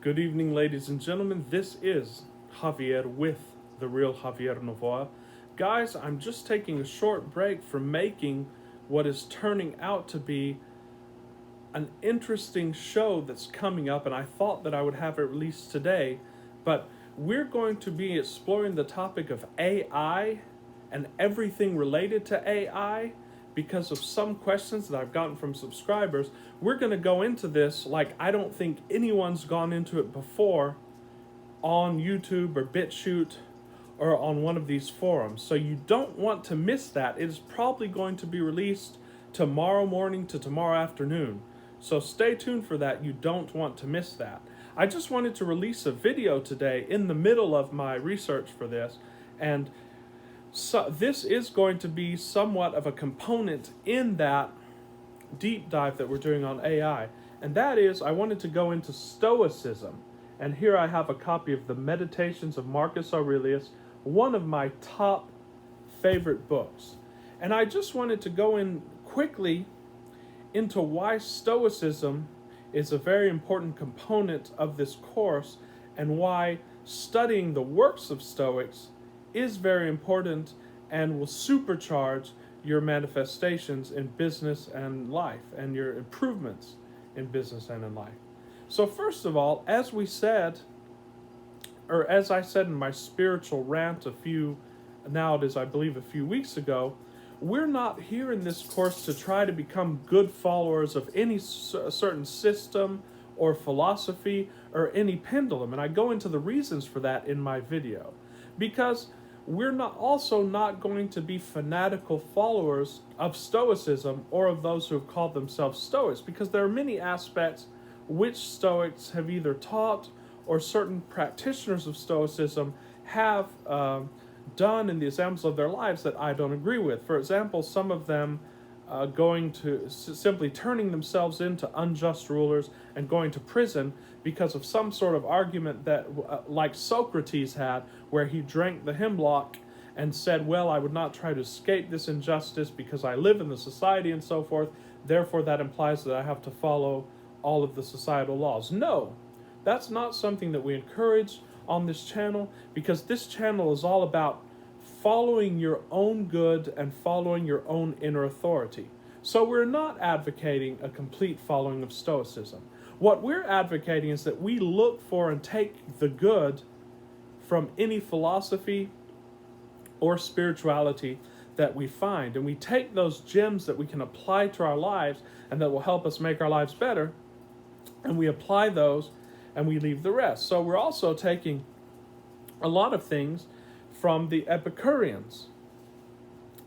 Good evening, ladies and gentlemen. This is Javier with The Real Javier Novoa. Guys, I'm just taking a short break from making what is turning out to be an interesting show that's coming up, and I thought that I would have it released today, but we're going to be exploring the topic of AI and everything related to AI. Because of some questions that I've gotten from subscribers, we're going to go into this like I don't think anyone's gone into it before on YouTube or BitChute or on one of these forums. So you don't want to miss that. It is probably going to be released tomorrow morning to tomorrow afternoon. So stay tuned for that. You don't want to miss that. I just wanted to release a video today in the middle of my research for this, and so this is going to be somewhat of a component in that deep dive that we're doing on AI. And that is, I wanted to go into Stoicism. And here I have a copy of the Meditations of Marcus Aurelius, one of my top favorite books. And I just wanted to go in quickly into why Stoicism is a very important component of this course, and why studying the works of Stoics is very important and will supercharge your manifestations in business and life, and your improvements in business and in life. So first of all, as I said in my spiritual rant I believe a few weeks ago, we're not here in this course to try to become good followers of any certain system or philosophy or any pendulum. And I go into the reasons for that in my video. Because we're not going to be fanatical followers of Stoicism or of those who have called themselves Stoics, because there are many aspects which Stoics have either taught or certain practitioners of Stoicism have done in the examples of their lives that I don't agree with. For example, some of them going to simply turning themselves into unjust rulers and going to prison because of some sort of argument that like Socrates had, where he drank the hemlock and said, well, I would not try to escape this injustice because I live in the society and so forth, therefore that implies that I have to follow all of the societal laws. No, that's not something that we encourage on this channel, because this channel is all about following your own good and following your own inner authority. So we're not advocating a complete following of Stoicism. What we're advocating is that we look for and take the good from any philosophy or spirituality that we find, and we take those gems that we can apply to our lives and that will help us make our lives better, and we apply those and we leave the rest. So we're also taking a lot of things from the Epicureans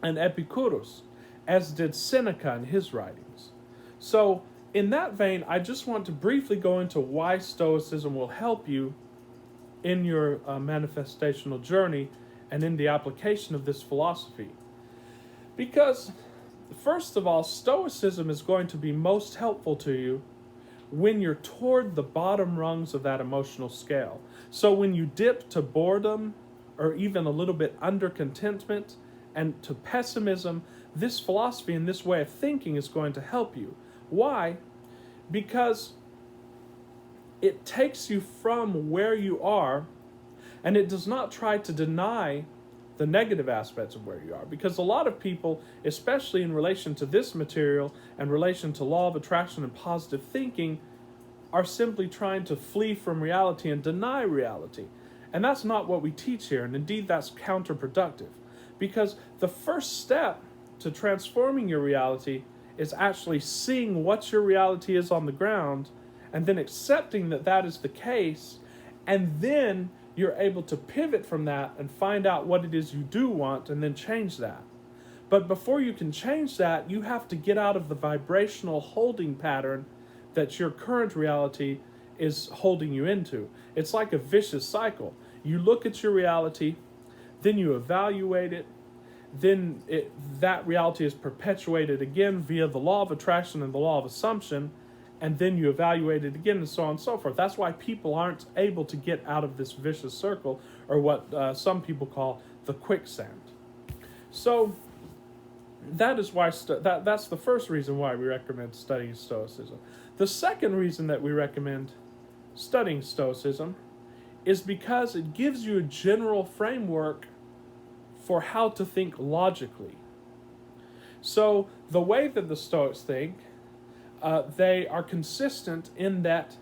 and Epicurus, as did Seneca in his writings. So in that vein, I just want to briefly go into why Stoicism will help you in your manifestational journey and in the application of this philosophy. Because, first of all, Stoicism is going to be most helpful to you when you're toward the bottom rungs of that emotional scale. So when you dip to boredom, or even a little bit under contentment and to pessimism, this philosophy and this way of thinking is going to help you. Why? Because it takes you from where you are, and it does not try to deny the negative aspects of where you are. Because a lot of people, especially in relation to this material and relation to law of attraction and positive thinking, are simply trying to flee from reality and deny reality. And that's not what we teach here, and indeed that's counterproductive. Because the first step to transforming your reality is actually seeing what your reality is on the ground, and then accepting that that is the case, and then you're able to pivot from that and find out what it is you do want and then change that. But before you can change that, you have to get out of the vibrational holding pattern that your current reality is holding you into. It's like a vicious cycle. You look at your reality, then you evaluate it, then that reality is perpetuated again via the law of attraction and the law of assumption, and then you evaluate it again, and so on and so forth. That's why people aren't able to get out of this vicious circle, or what some people call the quicksand. So that is why that's the first reason why we recommend studying Stoicism. The second reason that we recommend studying Stoicism is because it gives you a general framework for how to think logically. So the way that the Stoics think, they are consistent in that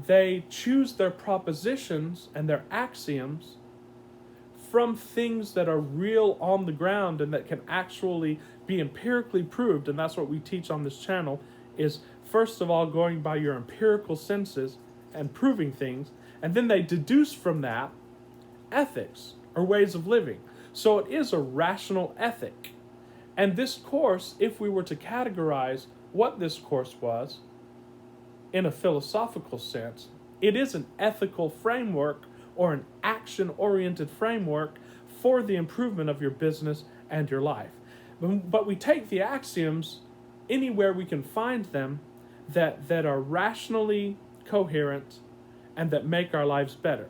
they choose their propositions and their axioms from things that are real on the ground and that can actually be empirically proved. And that's what we teach on this channel, is first of all going by your empirical senses and proving things, and then they deduce from that ethics or ways of living. So it is a rational ethic. And this course, if we were to categorize what this course was in a philosophical sense, it is an ethical framework or an action-oriented framework for the improvement of your business and your life. But we take the axioms anywhere we can find them that are rationally coherent and that make our lives better.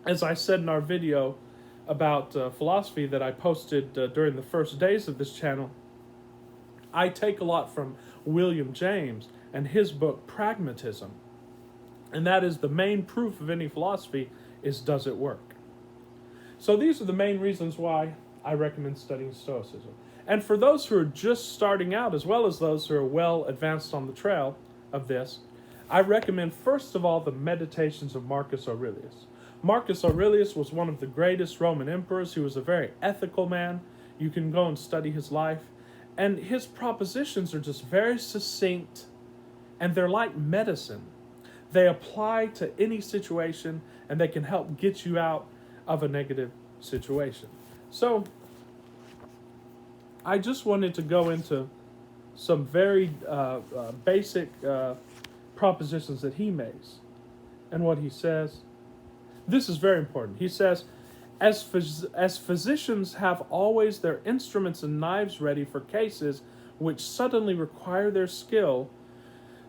As I said in our video about philosophy that I posted during the first days of this channel, I take a lot from William James and his book Pragmatism. And that is the main proof of any philosophy is, does it work? So these are the main reasons why I recommend studying Stoicism. And for those who are just starting out, as well as those who are well advanced on the trail of this, I recommend first of all the Meditations of Marcus Aurelius. Marcus Aurelius was one of the greatest Roman emperors. He was a very ethical man. You can go and study his life. And his propositions are just very succinct, and they're like medicine. They apply to any situation, and they can help get you out of a negative situation. So I just wanted to go into some very basic propositions that he makes and what he says. This is very important. He says, as physicians have always their instruments and knives ready for cases which suddenly require their skill,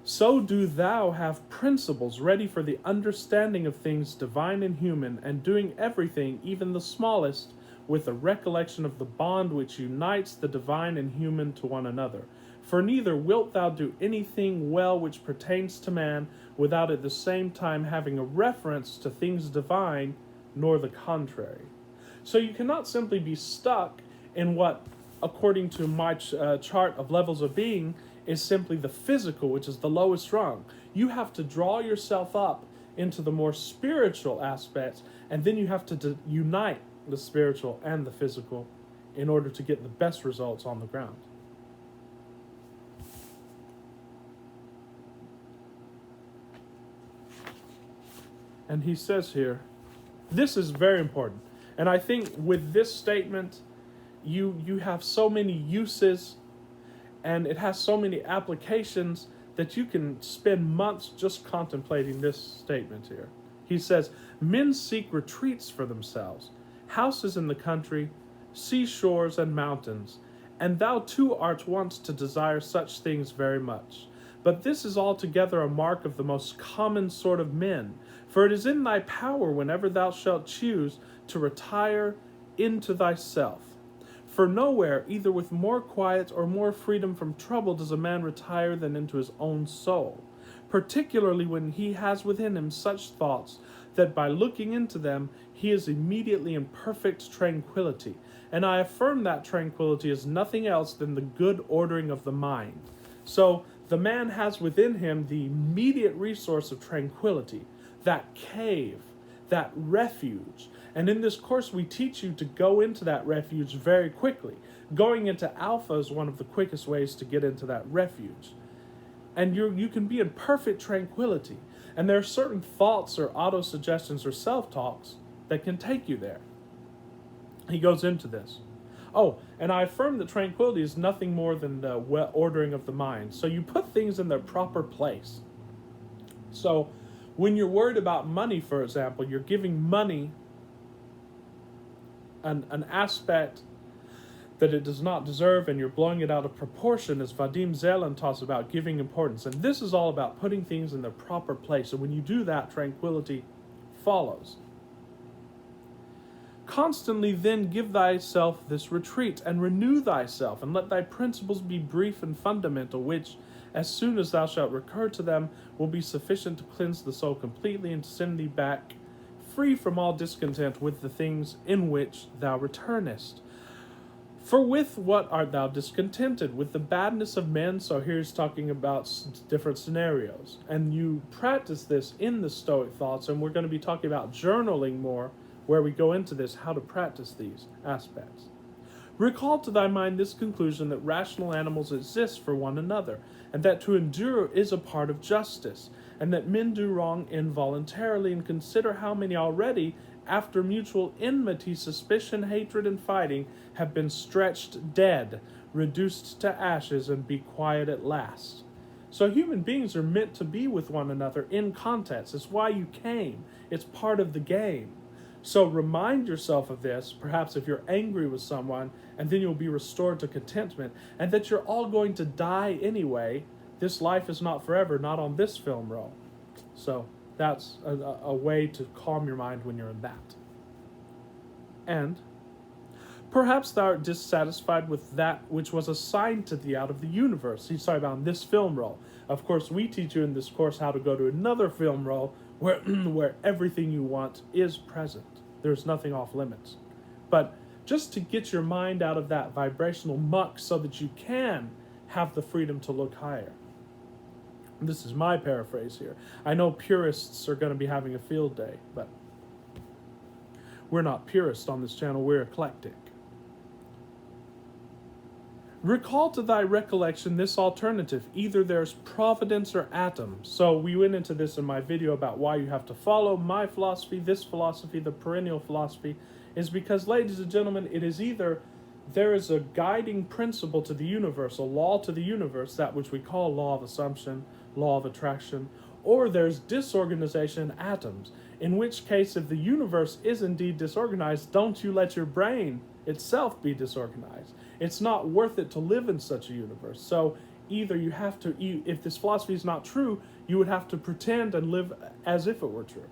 so do thou have principles ready for the understanding of things divine and human, and doing everything, even the smallest, with a recollection of the bond which unites the divine and human to one another. For neither wilt thou do anything well which pertains to man, without at the same time having a reference to things divine, nor the contrary. So you cannot simply be stuck in what, according to my chart of levels of being, is simply the physical, which is the lowest rung. You have to draw yourself up into the more spiritual aspects, and then you have to unite the spiritual and the physical in order to get the best results on the ground. And he says here, this is very important. And I think with this statement, you have so many uses and it has so many applications that you can spend months just contemplating this statement here. He says, men seek retreats for themselves, houses in the country, seashores and mountains, and thou too art wont to desire such things very much. But this is altogether a mark of the most common sort of men, for it is in thy power whenever thou shalt choose to retire into thyself. For nowhere, either with more quiet or more freedom from trouble, does a man retire than into his own soul, particularly when he has within him such thoughts that by looking into them he is immediately in perfect tranquility. And I affirm that tranquility is nothing else than the good ordering of the mind. So the man has within him the immediate resource of tranquility, that cave, that refuge. And in this course, we teach you to go into that refuge very quickly. Going into alpha is one of the quickest ways to get into that refuge. And you can be in perfect tranquility. And there are certain thoughts or auto-suggestions or self-talks that can take you there. He goes into this. Oh, and I affirm that tranquility is nothing more than the ordering of the mind. So you put things in their proper place. So when you're worried about money, for example, you're giving money an aspect that it does not deserve, and you're blowing it out of proportion, as Vadim Zeland talks about giving importance. And this is all about putting things in their proper place. And when you do that, tranquility follows. Constantly then give thyself this retreat, and renew thyself, and let thy principles be brief and fundamental, which, as soon as thou shalt recur to them, will be sufficient to cleanse the soul completely and to send thee back free from all discontent with the things in which thou returnest. For with what art thou discontented? With the badness of men? So here's talking about different scenarios. And you practice this in the Stoic thoughts, and we're going to be talking about journaling more, where we go into this, how to practice these aspects. Recall to thy mind this conclusion, that rational animals exist for one another, and that to endure is a part of justice, and that men do wrong involuntarily, and consider how many already, after mutual enmity, suspicion, hatred, and fighting, have been stretched dead, reduced to ashes, and be quiet at last. So human beings are meant to be with one another in context. It's why you came. It's part of the game. So remind yourself of this, perhaps if you're angry with someone, and then you'll be restored to contentment, and that you're all going to die anyway. This life is not forever, not on this film roll. So that's a way to calm your mind when you're in that. And perhaps thou art dissatisfied with that which was assigned to thee out of the universe. He's talking about this film roll. Of course, we teach you in this course how to go to another film roll where everything you want is present. There's nothing off limits. But just to get your mind out of that vibrational muck so that you can have the freedom to look higher. This is my paraphrase here. I know purists are going to be having a field day, but we're not purists on this channel, we're eclectic. Recall to thy recollection this alternative. Either there's providence or atoms. So we went into this in my video about why you have to follow my philosophy, this philosophy, the perennial philosophy, is because, ladies and gentlemen, it is either there is a guiding principle to the universe, a law to the universe, that which we call law of assumption, law of attraction, or there's disorganization, atoms, in which case if the universe is indeed disorganized, don't you let your brain itself be disorganized. It's not worth it to live in such a universe. So either you have to, if this philosophy is not true, you would have to pretend and live as if it were true.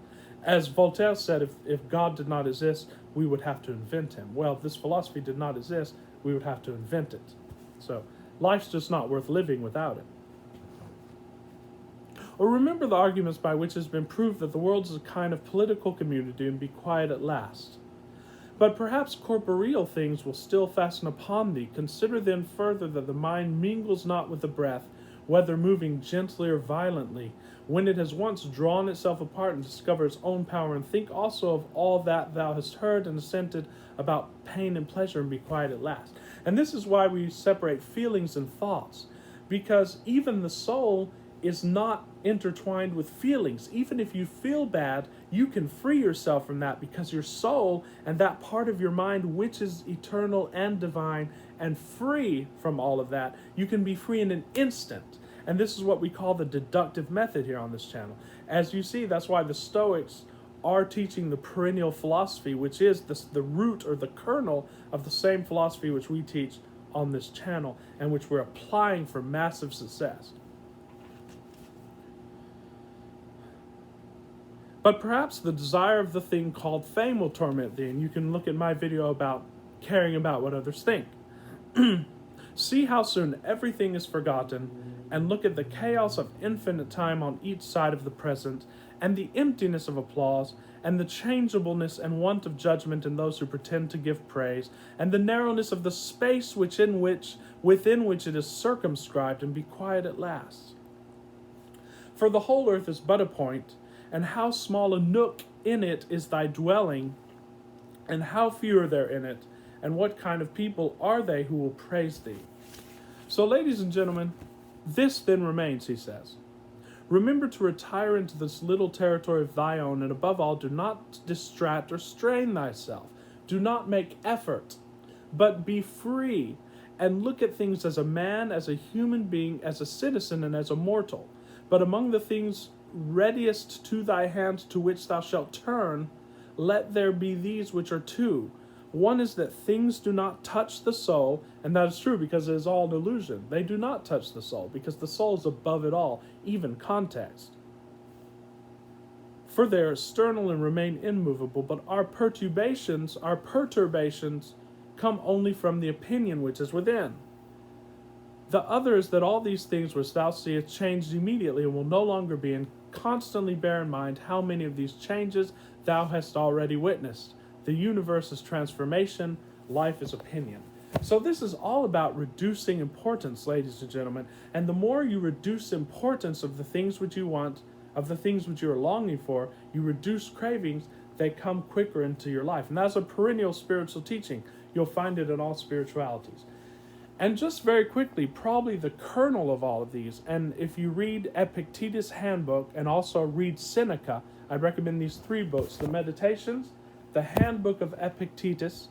As Voltaire said, if God did not exist, we would have to invent him. Well, if this philosophy did not exist, we would have to invent it. So life's just not worth living without it. Or remember the arguments by which it has been proved that the world is a kind of political community, and be quiet at last. But perhaps corporeal things will still fasten upon thee. Consider then further that the mind mingles not with the breath, whether moving gently or violently, when it has once drawn itself apart and discovered its own power. And think also of all that thou hast heard and assented about pain and pleasure, and be quiet at last. And this is why we separate feelings and thoughts, because even the soul is not intertwined with feelings. Even if you feel bad, you can free yourself from that, because your soul and that part of your mind which is eternal and divine and free from all of that, you can be free in an instant. And this is what we call the deductive method here on this channel. As you see, that's why the Stoics are teaching the perennial philosophy, which is the root or the kernel of the same philosophy which we teach on this channel and which we're applying for massive success. But perhaps the desire of the thing called fame will torment thee, and you can look at my video about caring about what others think. See how soon everything is forgotten, and look at the chaos of infinite time on each side of the present, and the emptiness of applause, and the changeableness and want of judgment in those who pretend to give praise, and the narrowness of the space within which it is circumscribed, and be quiet at last. For the whole earth is but a point, and how small a nook in it is thy dwelling, and how few are there in it, and what kind of people are they who will praise thee? So, ladies and gentlemen, this then remains, he says. Remember to retire into this little territory of thy own, and above all, do not distract or strain thyself. Do not make effort, but be free, and look at things as a man, as a human being, as a citizen, and as a mortal. But among the things readiest to thy hand to which thou shalt turn, let there be these which are two. One is that things do not touch the soul, and that is true because it is all an illusion. They do not touch the soul, because the soul is above it all, even context. For they are external and remain immovable, but our perturbations come only from the opinion which is within. The other is that all these things which thou seest changed immediately and will no longer be, and constantly bear in mind how many of these changes thou hast already witnessed. The universe is transformation, life is opinion. So this is all about reducing importance, ladies and gentlemen. And the more you reduce importance of the things which you want, of the things which you are longing for, you reduce cravings, they come quicker into your life. And that's a perennial spiritual teaching. You'll find it in all spiritualities. And just very quickly, probably the kernel of all of these, and if you read Epictetus' Handbook and also read Seneca, I recommend these 3 books: the Meditations, the Handbook of Epictetus,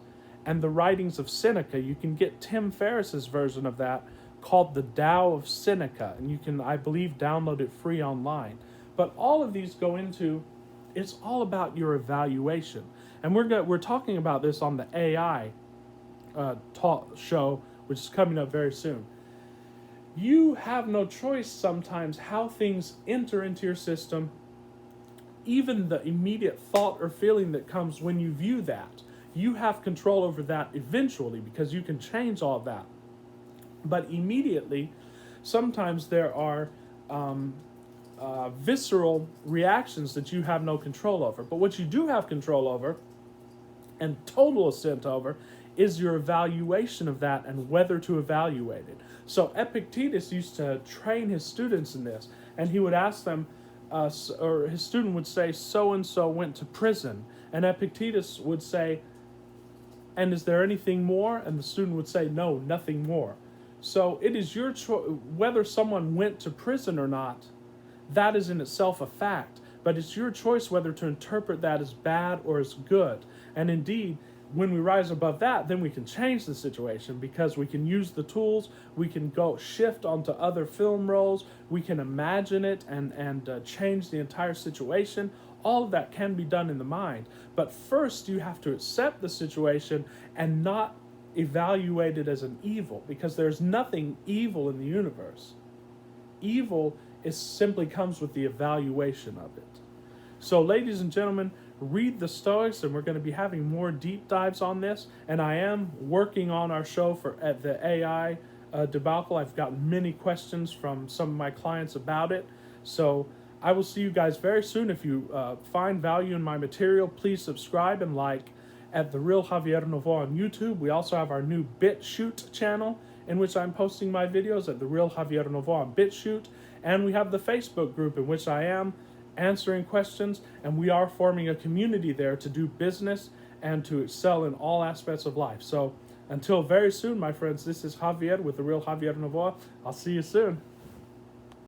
and the Writings of Seneca. You can get Tim Ferriss's version of that called The Tao of Seneca, and you can, I believe, download it free online. But all of these go into, it's all about your evaluation. And we're talking about this on the AI talk show, which is coming up very soon. You have no choice sometimes how things enter into your system, even the immediate thought or feeling that comes when you view that. You have control over that eventually because you can change all of that. But immediately, sometimes there are visceral reactions that you have no control over. But what you do have control over and total assent over is your evaluation of that and whether to evaluate it. So Epictetus used to train his students in this, and he would ask them, or his student would say, so-and-so went to prison. And Epictetus would say, and is there anything more? And the student would say, no, nothing more. So it is your choice whether someone went to prison or not. That is in itself a fact, but it's your choice whether to interpret that as bad or as good. And indeed, when we rise above that, then we can change the situation because we can use the tools, we can go shift onto other film roles, we can imagine it and change the entire situation. All of that can be done in the mind. But first, you have to accept the situation and not evaluate it as an evil, because there's nothing evil in the universe. Evil simply comes with the evaluation of it. So, ladies and gentlemen, read the Stoics, and we're going to be having more deep dives on this. And I am working on our show at the AI debacle. I've gotten many questions from some of my clients about it. So I will see you guys very soon. If you find value in my material, please subscribe and like at The Real Javier Novo on YouTube. We also have our new BitChute channel in which I'm posting my videos at The Real Javier Novo on BitChute. And we have the Facebook group in which I am answering questions, and we are forming a community there to do business and to excel in all aspects of life. So until very soon, my friends, this is Javier with The Real Javier Novo. I'll see you soon.